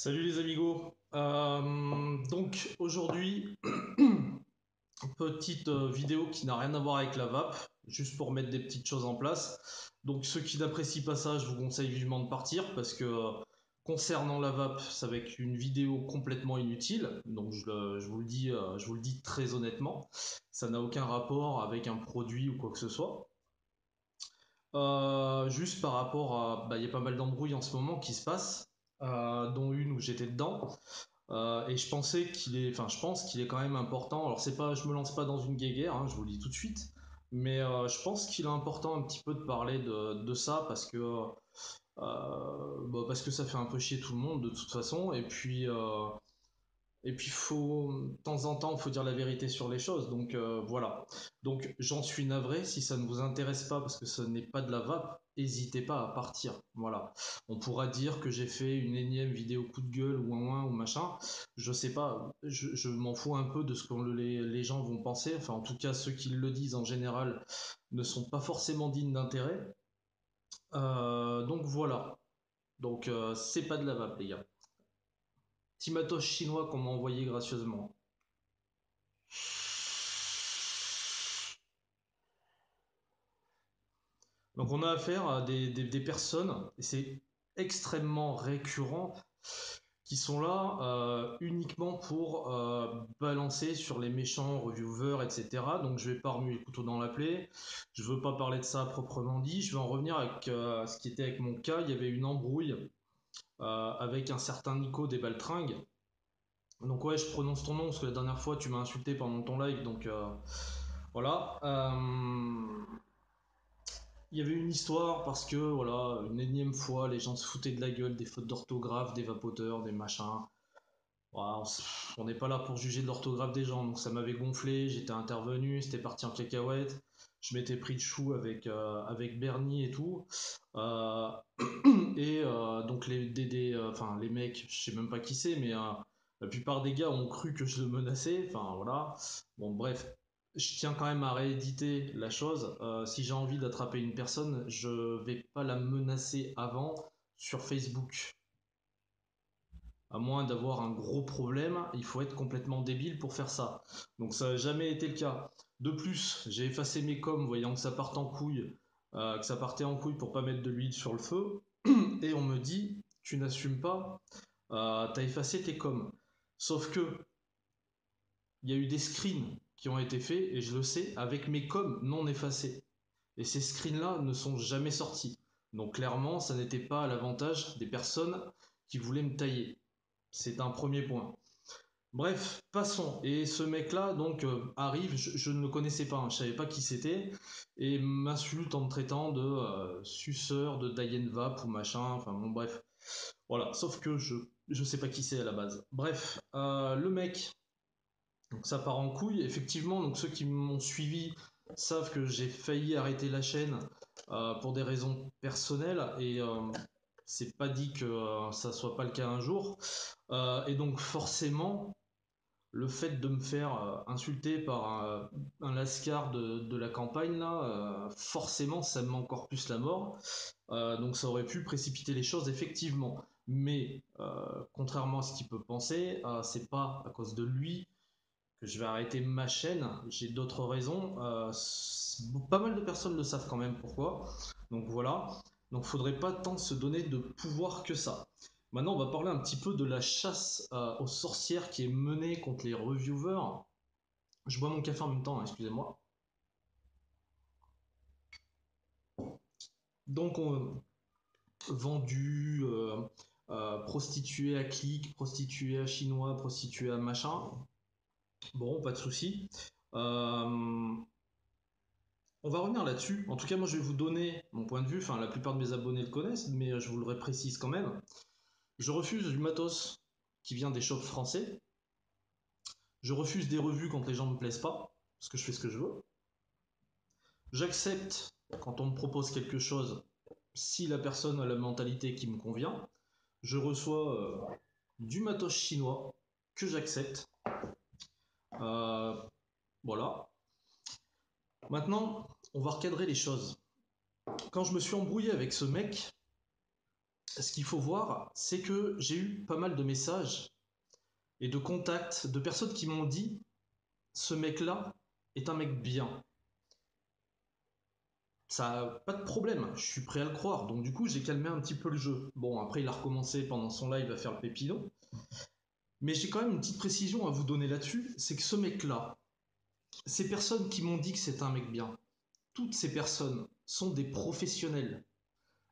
Salut les amigos. Donc aujourd'hui, petite vidéo qui n'a rien à voir avec la vape, juste pour mettre des petites choses en place. Donc ceux qui n'apprécient pas ça, je vous conseille vivement de partir parce que concernant la vape, c'est avec une vidéo complètement inutile. Donc je vous le dis très honnêtement, ça n'a aucun rapport avec un produit ou quoi que ce soit. Juste par rapport à, bah, il y a pas mal d'embrouilles en ce moment qui se passent, dont une où j'étais dedans. Et je pense qu'il est quand même important. Alors c'est pas, je me lance pas dans une guéguerre, hein, je vous le dis tout de suite, mais je pense qu'il est important un petit peu de parler de ça parce que ça fait un peu chier tout le monde de toute façon. Et puis, de temps en temps, il faut dire la vérité sur les choses. Donc voilà. Donc j'en suis navré. Si ça ne vous intéresse pas, parce que ce n'est pas de la vape, n'hésitez pas à partir. Voilà. On pourra dire que j'ai fait une énième vidéo coup de gueule ou un ou machin. Je sais pas. Je m'en fous un peu de ce que les gens vont penser. Enfin, en tout cas, ceux qui le disent en général ne sont pas forcément dignes d'intérêt. Donc voilà. Donc c'est pas de la vape, les gars. Petit matos chinois qu'on m'a envoyé gracieusement. Donc on a affaire à des personnes, et c'est extrêmement récurrent, qui sont là uniquement pour balancer sur les méchants reviewers, etc. Donc je vais pas remuer le couteau dans la plaie, je veux pas parler de ça proprement dit, je vais en revenir avec ce qui était avec mon cas. Il y avait une embrouille avec un certain Nico des Baltringues. Donc ouais, je prononce ton nom parce que la dernière fois tu m'as insulté pendant ton live, donc voilà. Il y avait une histoire parce que, voilà, une énième fois, les gens se foutaient de la gueule des fautes d'orthographe, des vapoteurs, des machins. Voilà, on n'est pas là pour juger de l'orthographe des gens, donc ça m'avait gonflé, j'étais intervenu, c'était parti en cacahuète. Je m'étais pris de chou avec Bernie et tout. Euh, donc les mecs, je sais même pas qui c'est, mais la plupart des gars ont cru que je le menaçais. Enfin voilà. Bon bref, je tiens quand même à rééditer la chose. Si j'ai envie d'attraper une personne, je vais pas la menacer avant sur Facebook. À moins d'avoir un gros problème, il faut être complètement débile pour faire ça. Donc ça n'a jamais été le cas. De plus, j'ai effacé mes coms voyant que ça partait en couille, que ça partait en couille pour pas mettre de l'huile sur le feu. Et on me dit, tu n'assumes pas, t'as effacé tes coms. Sauf que il y a eu des screens qui ont été faits, et je le sais, avec mes coms non effacés. Et ces screens-là ne sont jamais sortis. Donc clairement, ça n'était pas à l'avantage des personnes qui voulaient me tailler. C'est un premier point. Bref, passons. Et ce mec-là, donc, arrive, je ne le connaissais pas, hein, je savais pas qui c'était, et m'insulte en me traitant de suceur de Diane Vap ou machin, enfin bon, bref. Voilà, sauf que je sais pas qui c'est à la base. Bref, le mec, donc ça part en couille, effectivement, donc ceux qui m'ont suivi savent que j'ai failli arrêter la chaîne pour des raisons personnelles, et c'est pas dit que ça soit pas le cas un jour. Et donc forcément, le fait de me faire insulter par un lascar de la campagne, là, forcément, ça me met encore plus la mort. Donc ça aurait pu précipiter les choses, effectivement. Mais contrairement à ce qu'il peut penser, c'est pas à cause de lui que je vais arrêter ma chaîne. J'ai d'autres raisons. Pas mal de personnes le savent quand même pourquoi. Donc voilà. Donc faudrait pas tant se donner de pouvoir que ça. Maintenant, on va parler un petit peu de la chasse aux sorcières qui est menée contre les reviewers. Je bois mon café en même temps, hein, excusez-moi. Donc, on vendu, prostituée à clic, prostituée à chinois, prostituée à machin. Bon, pas de souci. Euh, on va revenir là-dessus. En tout cas, moi, je vais vous donner mon point de vue. Enfin, la plupart de mes abonnés le connaissent, mais je vous le précise quand même. Je refuse du matos qui vient des shops français. Je refuse des revues quand les gens ne me plaisent pas, parce que je fais ce que je veux. J'accepte quand on me propose quelque chose si la personne a la mentalité qui me convient. Je reçois du matos chinois que j'accepte. Euh, voilà. Maintenant, on va recadrer les choses. Quand je me suis embrouillé avec ce mec, ce qu'il faut voir, c'est que j'ai eu pas mal de messages et de contacts de personnes qui m'ont dit ce mec-là est un mec bien. Ça, pas de problème, je suis prêt à le croire. Donc du coup, j'ai calmé un petit peu le jeu. Bon, après, il a recommencé pendant son live à faire le pépino. Mais j'ai quand même une petite précision à vous donner là-dessus, c'est que ce mec-là, ces personnes qui m'ont dit que c'est un mec bien, toutes ces personnes sont des professionnels.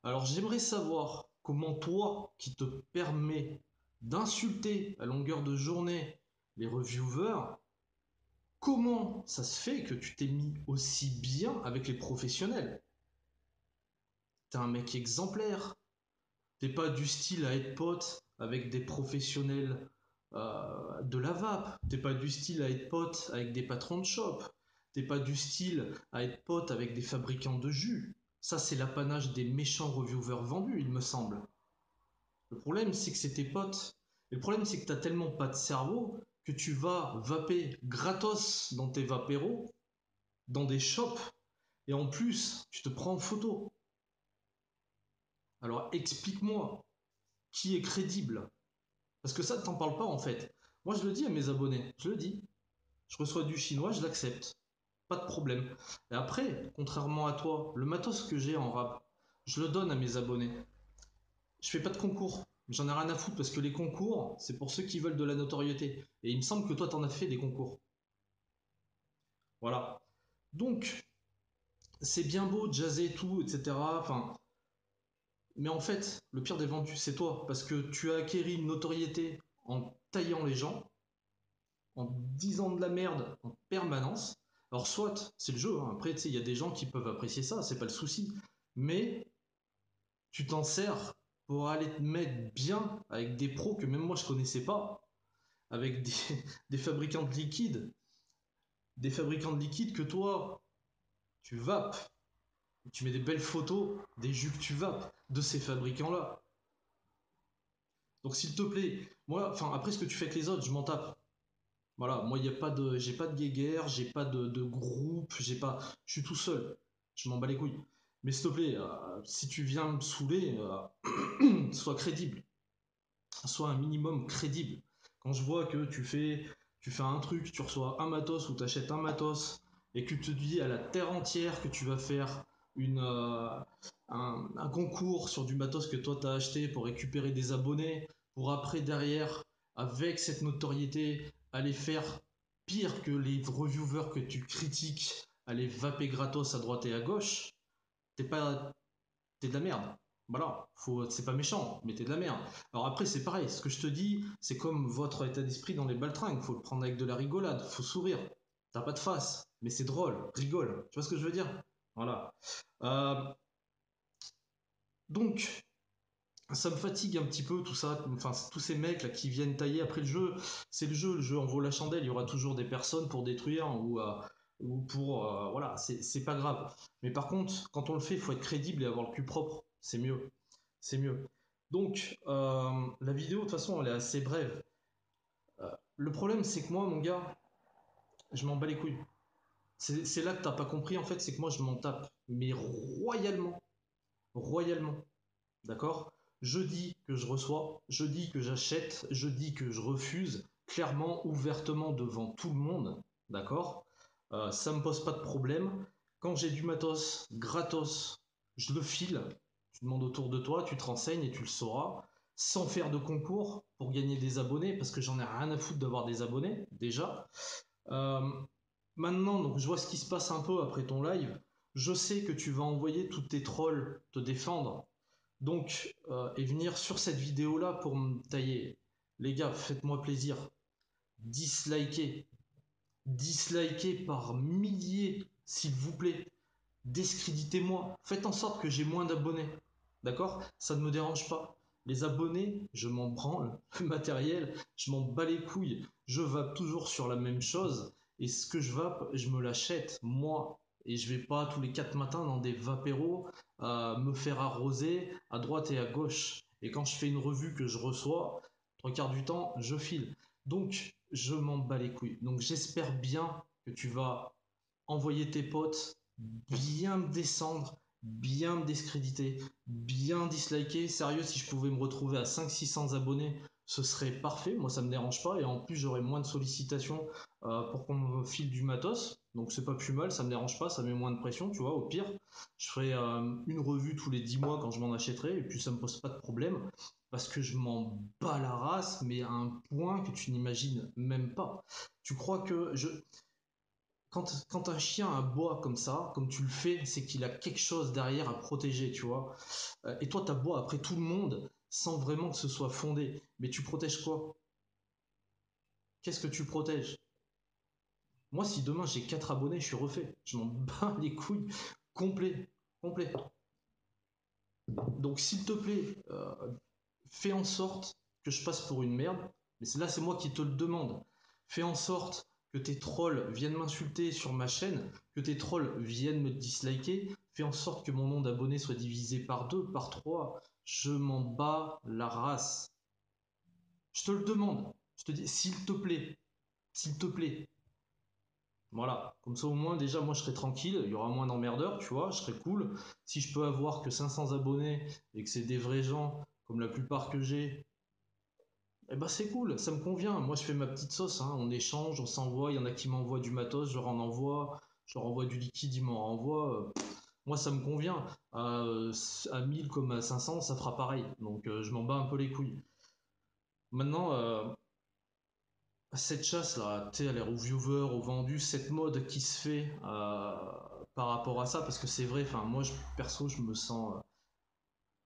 Alors j'aimerais savoir comment toi, qui te permets d'insulter à longueur de journée les reviewers, comment ça se fait que tu t'es mis aussi bien avec les professionnels? T'es un mec exemplaire. T'es pas du style à être pote avec des professionnels de la vape. T'es pas du style à être pote avec des patrons de shop. T'es pas du style à être pote avec des fabricants de jus. Ça, c'est l'apanage des méchants reviewers vendus, il me semble. Le problème, c'est que c'est tes potes. Et le problème, c'est que t'as tellement pas de cerveau que tu vas vaper gratos dans tes vapéros, dans des shops, et en plus, tu te prends en photo. Alors explique-moi, qui est crédible? Parce que ça, t'en parles pas en fait. Moi, je le dis à mes abonnés, je le dis. Je reçois du chinois, je l'accepte. Pas de problème. Et après, contrairement à toi, le matos que j'ai en rap, je le donne à mes abonnés. Je fais pas de concours. J'en ai rien à foutre parce que les concours, c'est pour ceux qui veulent de la notoriété. Et il me semble que toi, t'en as fait des concours. Voilà. Donc, c'est bien beau de jazzer et tout, etc. Enfin, mais en fait, le pire des vendus, c'est toi. Parce que tu as acquéri une notoriété en taillant les gens, en disant de la merde en permanence. Alors soit, c'est le jeu, hein. Après, tu sais, il y a des gens qui peuvent apprécier ça, c'est pas le souci. Mais tu t'en sers pour aller te mettre bien avec des pros que même moi je connaissais pas, avec des, des fabricants de liquides, des fabricants de liquides que toi, tu vapes, tu mets des belles photos des jus que tu vapes de ces fabricants-là. Donc s'il te plaît, moi, enfin après ce que tu fais avec les autres, je m'en tape. Voilà, moi, y a pas de, j'ai pas de guéguerre, j'ai pas de groupe, j'ai pas, je suis tout seul. Je m'en bats les couilles. Mais s'il te plaît, si tu viens me saouler, sois crédible, sois un minimum crédible. Quand je vois que tu fais un truc, tu reçois un matos ou t'achètes un matos et que tu te dis à la terre entière que tu vas faire une, un concours sur du matos que toi t'as acheté pour récupérer des abonnés, pour après derrière, avec cette notoriété, aller faire pire que les reviewers que tu critiques, aller vaper gratos à droite et à gauche, t'es pas, t'es de la merde. Voilà, c'est pas méchant, mais t'es de la merde. Alors après, c'est pareil, ce que je te dis, c'est comme votre état d'esprit dans les baltringues, faut le prendre avec de la rigolade, faut sourire. T'as pas de face, mais c'est drôle, rigole. Tu vois ce que je veux dire? Voilà. Euh, donc, ça me fatigue un petit peu tout ça, enfin tous ces mecs là qui viennent tailler après le jeu, c'est le jeu en vaut la chandelle, il y aura toujours des personnes pour détruire ou pour voilà, c'est pas grave. Mais par contre, quand on le fait, il faut être crédible et avoir le cul propre, c'est mieux, c'est mieux. Donc la vidéo de toute façon elle est assez brève. Le problème c'est que moi mon gars, je m'en bats les couilles. C'est là que t'as pas compris en fait, c'est que moi je m'en tape, mais royalement, royalement. D'accord? Je dis que je reçois, je dis que j'achète, je dis que je refuse, clairement, ouvertement devant tout le monde. D'accord? Ça me pose pas de problème. Quand j'ai du matos gratos, je le file. Tu demandes autour de toi, tu te renseignes et tu le sauras. Sans faire de concours pour gagner des abonnés, parce que j'en ai rien à foutre d'avoir des abonnés, déjà. Euh, Maintenant, donc, je vois ce qui se passe un peu après ton live. Je sais que tu vas envoyer tous tes trolls te défendre. Donc, et venir sur cette vidéo-là pour me tailler. Les gars, faites-moi plaisir. Dislikez. Dislikez par milliers, s'il vous plaît. Discréditez-moi. Faites en sorte que j'ai moins d'abonnés. D'accord? Ça ne me dérange pas. Les abonnés, je m'en branle. Le matériel, je m'en bats les couilles. Je vape toujours sur la même chose. Et ce que je vape, je me l'achète, moi. Et je vais pas tous les 4 matins dans des vapéros me faire arroser à droite et à gauche. Et quand je fais une revue que je reçois, trois quarts du temps, je file. Donc, je m'en bats les couilles. Donc, j'espère bien que tu vas envoyer tes potes, bien me descendre bien me discréditer, bien disliker. Sérieux, si je pouvais me retrouver à 500-600 abonnés, ce serait parfait. Moi, ça me dérange pas. Et en plus, j'aurais moins de sollicitations pour qu'on me file du matos. Donc, c'est pas plus mal. Ça me dérange pas. Ça met moins de pression, tu vois. Au pire, je ferai une revue tous les 10 mois quand je m'en achèterai. Et puis, ça me pose pas de problème. Parce que je m'en bats la race, mais à un point que tu n'imagines même pas. Tu crois que quand un chien aboie comme ça, comme tu le fais, c'est qu'il a quelque chose derrière à protéger, tu vois. Et toi, t'aboies après tout le monde sans vraiment que ce soit fondé. Mais tu protèges quoi? Qu'est-ce que tu protèges? Moi, si demain j'ai 4 abonnés, je suis refait. Je m'en bats les couilles. Complet. Complet. Donc, s'il te plaît, fais en sorte que je passe pour une merde. Mais là, c'est moi qui te le demande. Fais en sorte que tes trolls viennent m'insulter sur ma chaîne, que tes trolls viennent me disliker. Fais en sorte que mon nombre d'abonnés soit divisé par 2, par 3. Je m'en bats la race. Je te le demande. Je te dis, s'il te plaît. S'il te plaît. Voilà, comme ça au moins déjà moi je serai tranquille, il y aura moins d'emmerdeurs, tu vois, je serai cool. Si je peux avoir que 500 abonnés et que c'est des vrais gens, comme la plupart que j'ai, eh ben c'est cool, ça me convient. Moi je fais ma petite sauce, hein. On échange, on s'envoie, il y en a qui m'envoient du matos, je leur en envoie, je leur envoie du liquide, ils m'en renvoient. Moi ça me convient. À 1000 comme à 500, ça fera pareil. Donc je m'en bats un peu les couilles. Maintenant, cette chasse là, tu sais, aux viewers, aux vendus, cette mode qui se fait par rapport à ça, parce que c'est vrai, enfin moi perso je me sens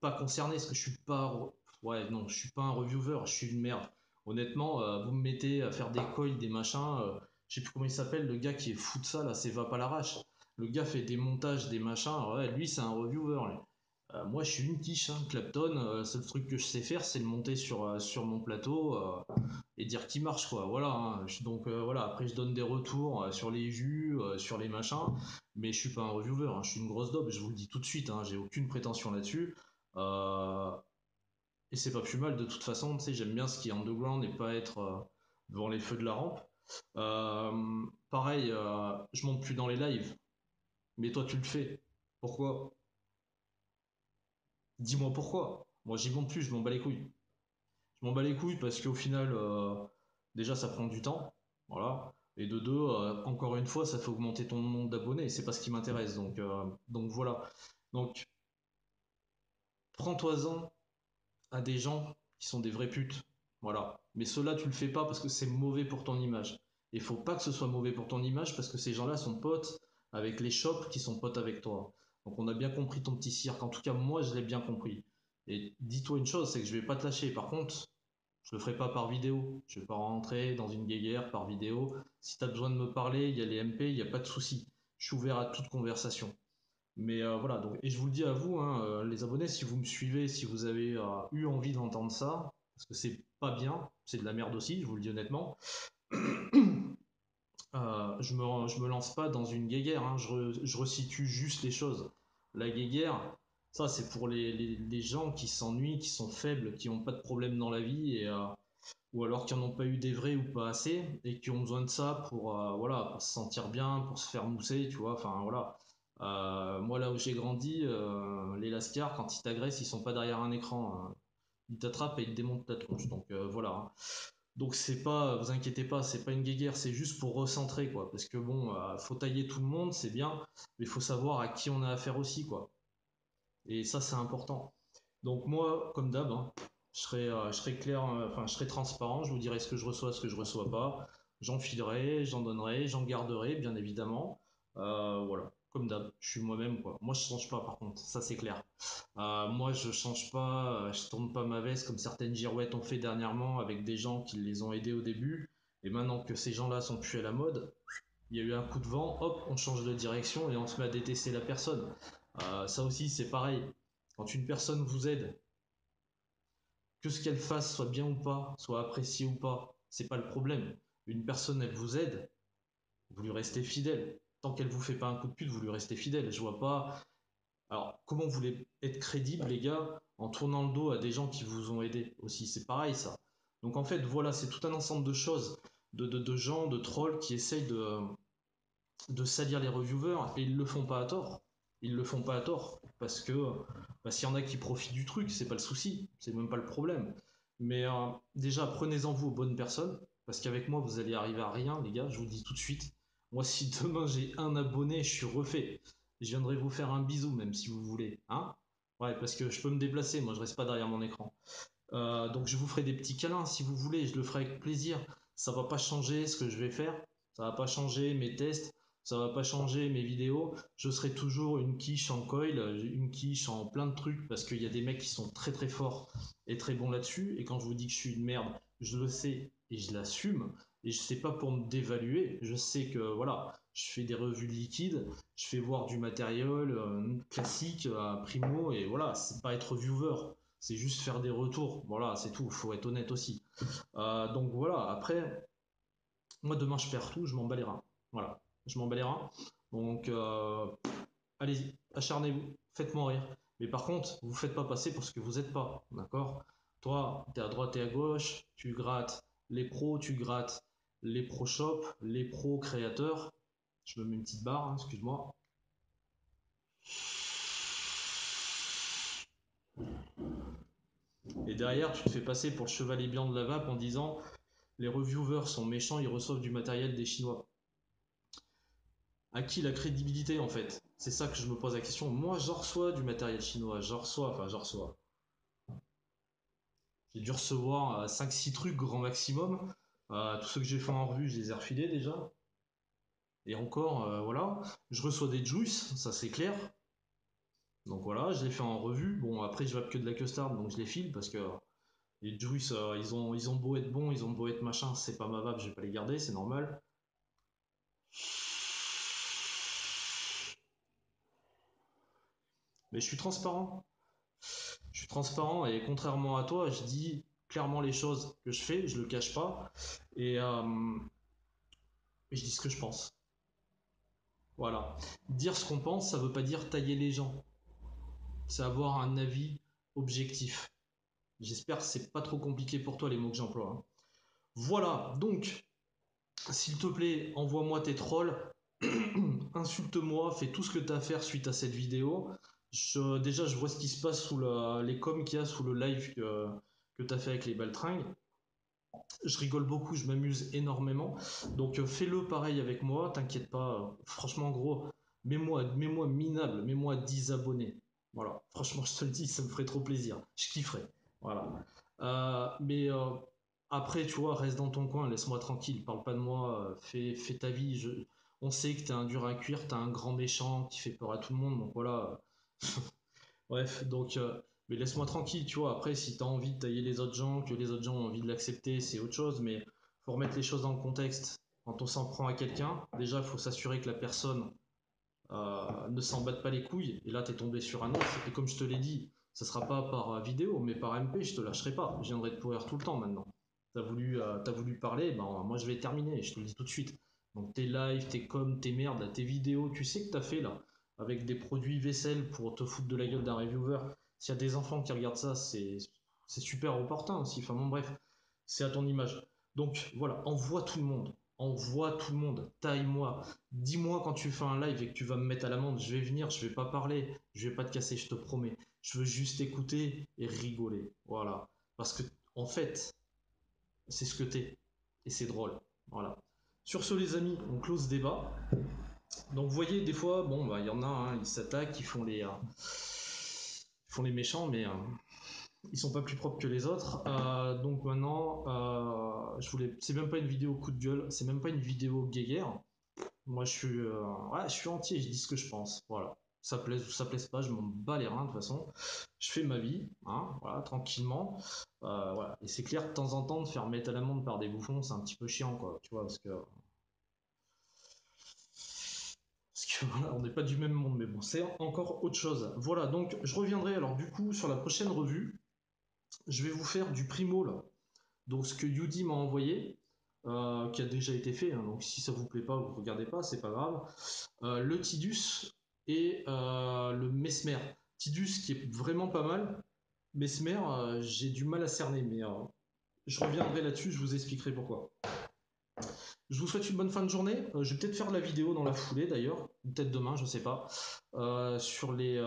pas concerné, parce que je suis pas, ouais non, je suis pas un reviewer, je suis une merde. Honnêtement, vous me mettez à faire des coils, des machins, je sais plus comment il s'appelle, le gars qui est fou de ça là, c'est Vap à l'arrache. Le gars fait des montages, des machins, ouais, lui c'est un reviewer. Lui. Moi, je suis une quiche, hein, Clapton. Seul truc que je sais faire, c'est le monter sur mon plateau et dire qu'il marche, quoi. Voilà. Hein. Donc, voilà. Après, je donne des retours sur les vues, sur les machins. Mais je suis pas un reviewer. Hein. Je suis une grosse daube. Je vous le dis tout de suite. Hein. J'ai aucune prétention là-dessus. Euh, et c'est pas plus mal de toute façon. Tu sais, j'aime bien ce qui est underground et pas être devant les feux de la rampe. Pareil, je monte plus dans les lives. Mais toi, tu le fais. Pourquoi? Dis-moi pourquoi. Moi, j'y monte plus. Je m'en bats les couilles. Je m'en bats les couilles parce qu'au final, déjà, ça prend du temps. Voilà. Et de deux, encore une fois, ça fait augmenter ton nombre d'abonnés. C'est pas ce qui m'intéresse. Donc voilà. Donc, prends-toi-en à des gens qui sont des vrais putes. Voilà. Mais cela, tu le fais pas parce que c'est mauvais pour ton image. Et faut pas que ce soit mauvais pour ton image parce que ces gens-là sont potes avec les shops qui sont potes avec toi. Donc on a bien compris ton petit cirque. En tout cas, moi, je l'ai bien compris. Et dis-toi une chose, c'est que je vais pas te lâcher. Par contre, je le ferai pas par vidéo. Je vais pas rentrer dans une guéguerre par vidéo. Si tu as besoin de me parler, il y a les MP, il n'y a pas de souci. Je suis ouvert à toute conversation. Mais voilà, donc, et je vous le dis à vous, hein, les abonnés, si vous me suivez, si vous avez eu envie d'entendre ça, parce que c'est pas bien, c'est de la merde aussi, je vous le dis honnêtement, je me lance pas dans une guéguerre, hein, je resitue juste les choses. La guéguerre, ça c'est pour les gens qui s'ennuient, qui sont faibles, qui n'ont pas de problème dans la vie, ou alors qui n'en ont pas eu des vrais ou pas assez, et qui ont besoin de ça voilà, pour se sentir bien, pour se faire mousser, tu vois, enfin voilà. Moi là où j'ai grandi, les lascars, quand ils t'agressent, ils sont pas derrière un écran. Hein. Ils t'attrapent et ils te démontent ta tronche. Donc voilà. Hein. Donc c'est pas, vous inquiétez pas, c'est pas une guéguerre, c'est juste pour recentrer quoi. Parce que bon, faut tailler tout le monde, c'est bien, mais il faut savoir à qui on a affaire aussi quoi. Et ça c'est important. Donc moi, comme d'hab, hein, je serai clair, enfin je serai transparent, je vous dirai ce que je reçois pas. J'en filerai, j'en donnerai, j'en garderai, bien évidemment. Voilà, comme d'hab, je suis moi-même quoi. Moi je change pas par contre, ça c'est clair. Moi je change pas, je tourne pas ma veste comme certaines girouettes ont fait dernièrement avec des gens qui les ont aidés au début. Et maintenant que ces gens-là sont plus à la mode, il y a eu un coup de vent, hop, on change de direction et on se met à détester la personne. Ça aussi, c'est pareil. Quand une personne vous aide, que ce qu'elle fasse soit bien ou pas, soit apprécié ou pas, c'est pas le problème. Une personne, elle vous aide, vous lui restez fidèle. Tant qu'elle vous fait pas un coup de pute, vous lui restez fidèle. Je vois pas. Alors, comment vous voulez être crédible, les gars, en tournant le dos à des gens qui vous ont aidé aussi c'est pareil, ça. Donc, en fait, voilà, c'est tout un ensemble de choses, de gens, de trolls qui essayent de salir les reviewers et ils le font pas à tort. Ils le font pas à tort, parce que bah, s'il y en a qui profitent du truc, c'est pas le souci, c'est même pas le problème. Mais déjà, prenez-en vous aux bonnes personnes, parce qu'avec moi, vous allez arriver à rien, les gars, je vous le dis tout de suite. Moi, si demain j'ai un abonné, je suis refait. Je viendrai vous faire un bisou, même si vous voulez. Hein, ouais, parce que je peux me déplacer, moi je reste pas derrière mon écran. Donc je vous ferai des petits câlins si vous voulez, je le ferai avec plaisir. Ça va pas changer ce que je vais faire, ça va pas changer mes tests, ça va pas changer mes vidéos. Je serai toujours une quiche en coil, une quiche en plein de trucs parce qu'il y a des mecs qui sont très très forts et très bons là-dessus. Et quand je vous dis que je suis une merde, je le sais et je l'assume. Et je sais pas pour me dévaluer, je sais que voilà, je fais des revues de liquide, je fais voir du matériel classique à primo et voilà, c'est pas être viewer, c'est juste faire des retours. Voilà, c'est tout, faut être honnête aussi. Donc voilà, après, moi demain je perds tout, je m'en bats les reins. Voilà, je m'en bats les reins. Donc allez-y, acharnez-vous, faites-moi rire. Mais par contre, vous faites pas passer pour ce que vous êtes pas, d'accord? Toi, t'es à droite et à gauche, tu grattes les pros, tu grattes les pro shop, les pro créateurs. Je me mets une petite barre, hein, excuse-moi. Et derrière, tu te fais passer pour le chevalier blanc de la vape en disant les reviewers sont méchants, ils reçoivent du matériel des Chinois. À qui la crédibilité en fait? C'est ça que je me pose la question. Moi, j'en reçois du matériel chinois, j'en reçois. J'ai dû recevoir 5-6 trucs grand maximum. Tous ceux que j'ai fait en revue, je les ai refilés déjà. Et encore, voilà. Je reçois des juice, ça c'est clair. Donc voilà, je les fais en revue. Bon, après, je vape que de la custard, donc je les file parce que les juice, ils ont beau être bons, ils ont beau être machin, c'est pas ma vape, je vais pas les garder, c'est normal. Mais je suis transparent. Je suis transparent et contrairement à toi, je dis clairement les choses que je fais, je le cache pas et je dis ce que je pense. Voilà. Dire ce qu'on pense, ça veut pas dire tailler les gens. C'est avoir un avis objectif. J'espère que c'est pas trop compliqué pour toi les mots que j'emploie, hein. Voilà, donc, s'il te plaît, envoie-moi tes trolls, insulte-moi, fais tout ce que tu as à faire suite à cette vidéo. Déjà, je vois ce qui se passe sous les coms qu'il y a sous le live que tu as fait avec les baltringues. Je rigole beaucoup, je m'amuse énormément. Donc fais-le pareil avec moi, t'inquiète pas. Franchement, gros, mets-moi minable, mets-moi 10 abonnés. Voilà, franchement, je te le dis, ça me ferait trop plaisir. Je kifferais. Voilà. Mais après, tu vois, reste dans ton coin, laisse-moi tranquille, parle pas de moi, fais ta vie. On sait que t'es un dur à cuire, t'es un grand méchant qui fait peur à tout le monde, donc voilà. Bref, donc, mais laisse-moi tranquille, tu vois. Après, si t'as envie de tailler les autres gens, que les autres gens ont envie de l'accepter, c'est autre chose, mais faut remettre les choses dans le contexte. Quand on s'en prend à quelqu'un, déjà, il faut s'assurer que la personne ne s'en batte pas les couilles. Et là, t'es tombé sur un autre. Et comme je te l'ai dit, ça sera pas par vidéo, mais par MP, je te lâcherai pas. Je viendrai te pourrir tout le temps maintenant. T'as voulu parler, ben moi je vais terminer, je te le dis tout de suite. Donc tes lives, tes coms, tes merdes, là, tes vidéos, tu sais que t'as fait là, avec des produits vaisselle pour te foutre de la gueule d'un reviewer. S'il y a des enfants qui regardent ça, c'est super opportun aussi. Enfin bon, bref, c'est à ton image. Donc voilà, envoie tout le monde, taille-moi, dis-moi quand tu fais un live et que tu vas me mettre à l'amende, je vais venir, je vais pas parler, je vais pas te casser, je te promets. Je veux juste écouter et rigoler. Voilà. Parce que, en fait, c'est ce que t'es. Et c'est drôle. Voilà. Sur ce, les amis, on close ce débat. Donc, vous voyez, des fois, bon, bah, il y en a, hein, ils s'attaquent, ils font les méchants, mais ils sont pas plus propres que les autres. Donc maintenant, c'est même pas une vidéo coup de gueule, c'est même pas une vidéo guéguerre. Moi, je suis entier, je dis ce que je pense. Voilà. Ça plaise ou ça plaise pas, je m'en bats les reins de toute façon. Je fais ma vie, hein, voilà, tranquillement. Voilà. Et c'est clair, de temps en temps, de faire mettre à l'amende par des bouffons, c'est un petit peu chiant, quoi. Tu vois, parce que voilà, on n'est pas du même monde, mais bon, c'est encore autre chose. Voilà, donc je reviendrai alors du coup sur la prochaine revue. Je vais vous faire du primo là. Donc ce que Yudi m'a envoyé, qui a déjà été fait, hein, donc si ça vous plaît pas, vous regardez pas, c'est pas grave. Le Tidus et le Mesmer. Tidus qui est vraiment pas mal. Mesmer, j'ai du mal à cerner, mais je reviendrai là-dessus, je vous expliquerai pourquoi. Je vous souhaite une bonne fin de journée. Je vais peut-être faire de la vidéo dans la foulée d'ailleurs, ou peut-être demain, je sais pas, sur les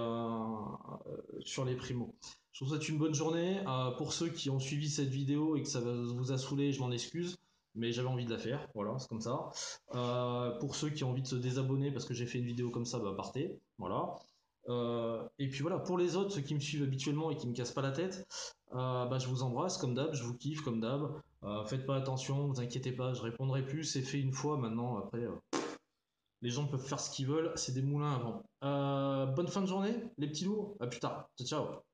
primos. Je vous souhaite une bonne journée. Pour ceux qui ont suivi cette vidéo et que ça vous a saoulé, je m'en excuse, mais j'avais envie de la faire. Voilà, c'est comme ça. Pour ceux qui ont envie de se désabonner parce que j'ai fait une vidéo comme ça, bah partez. Voilà. Et puis voilà, pour les autres, ceux qui me suivent habituellement et qui me cassent pas la tête, bah, je vous embrasse comme d'hab, je vous kiffe comme d'hab. Faites pas attention, vous inquiétez pas, je répondrai plus, c'est fait une fois maintenant, après les gens peuvent faire ce qu'ils veulent, c'est des moulins à vent. Bonne fin de journée, les petits loups, à plus tard, ciao ciao.